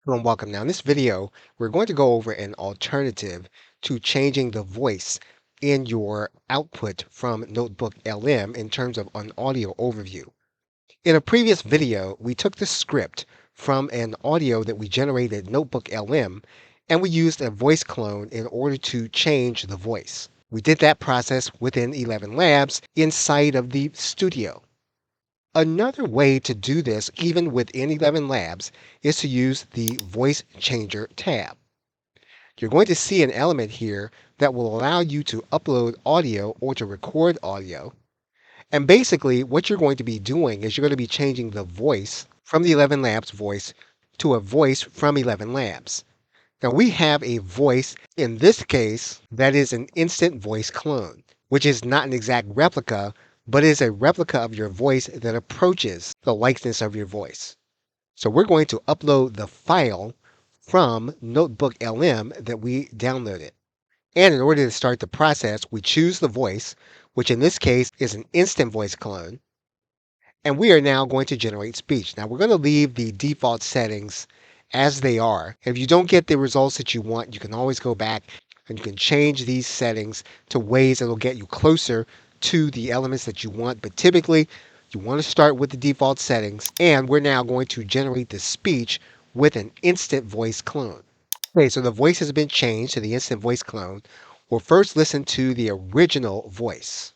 Hello and welcome. Now, in this video, we're going to go over an alternative to changing the voice in your output from NotebookLM in terms of an audio overview. In a previous video, we took the script from an audio that we generated in NotebookLM and we used a voice clone in order to change the voice. We did that process within ElevenLabs inside of the studio. Another way to do this, even within ElevenLabs, is to use the Voice Changer tab. You're going to see an element here that will allow you to upload audio or to record audio. And basically, what you're going to be doing is you're going to be changing the voice from the ElevenLabs voice to a voice from ElevenLabs. Now, we have a voice in this case that is an instant voice clone, which is not an exact replica, but is a replica of your voice that approaches the likeness of your voice. So we're going to upload the file from NotebookLM that we downloaded. And in order to start the process, we choose the voice, which in this case is an instant voice clone. And we are now going to generate speech. Now we're going to leave the default settings as they are. If you don't get the results that you want, you can always go back and you can change these settings to ways that will get you closer to the elements that you want. But typically, you want to start with the default settings. And we're now going to generate the speech with an instant voice clone. Okay, so the voice has been changed to the instant voice clone. We'll first listen to the original voice.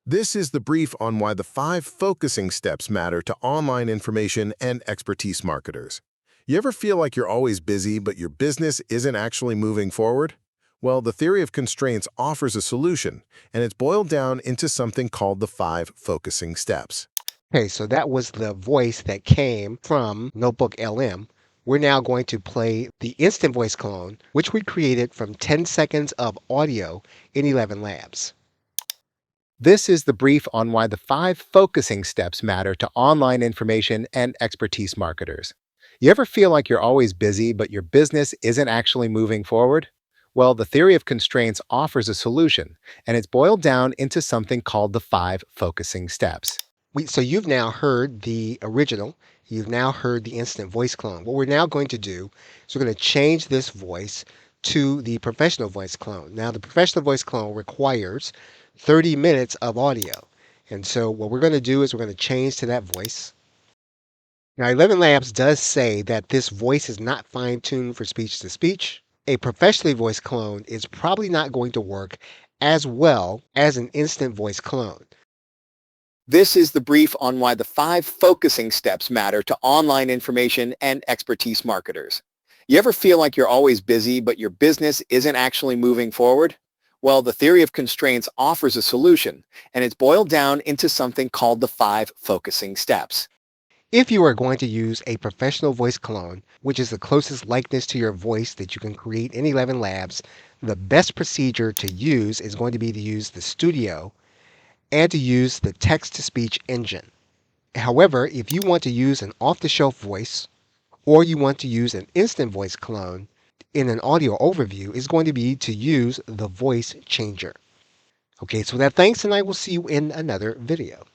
This is the brief on why the 5 focusing steps matter to online information and expertise marketers. You ever feel like you're always busy, but your business isn't actually moving forward? Well, the theory of constraints offers a solution, and it's boiled down into something called the 5 focusing steps. Okay, so that was the voice that came from NotebookLM. We're now going to play the instant voice clone, which we created from 10 seconds of audio in ElevenLabs. This is the brief on why the 5 focusing steps matter to online information and expertise marketers. You ever feel like you're always busy, but your business isn't actually moving forward? Well, the theory of constraints offers a solution, and it's boiled down into something called the 5 focusing steps. So you've now heard the original, you've now heard the instant voice clone. What we're now going to do is we're going to change this voice to the professional voice clone. Now, the professional voice clone requires 30 minutes of audio. And so what we're going to do is we're going to change to that voice. Now, ElevenLabs does say that this voice is not fine-tuned for speech-to-speech. A professionally voiced clone is probably not going to work as well as an instant voice clone. This is the brief on why the 5 focusing steps matter to online information and expertise marketers. You ever feel like you're always busy, but your business isn't actually moving forward? Well, the theory of constraints offers a solution, and it's boiled down into something called the 5 focusing steps. If you are going to use a professional voice clone, which is the closest likeness to your voice that you can create in ElevenLabs, the best procedure to use is going to be to use the studio and to use the text-to-speech engine. However, if you want to use an off-the-shelf voice or you want to use an instant voice clone in an audio overview, is going to be to use the voice changer. Okay, so thanks, and I will see you in another video.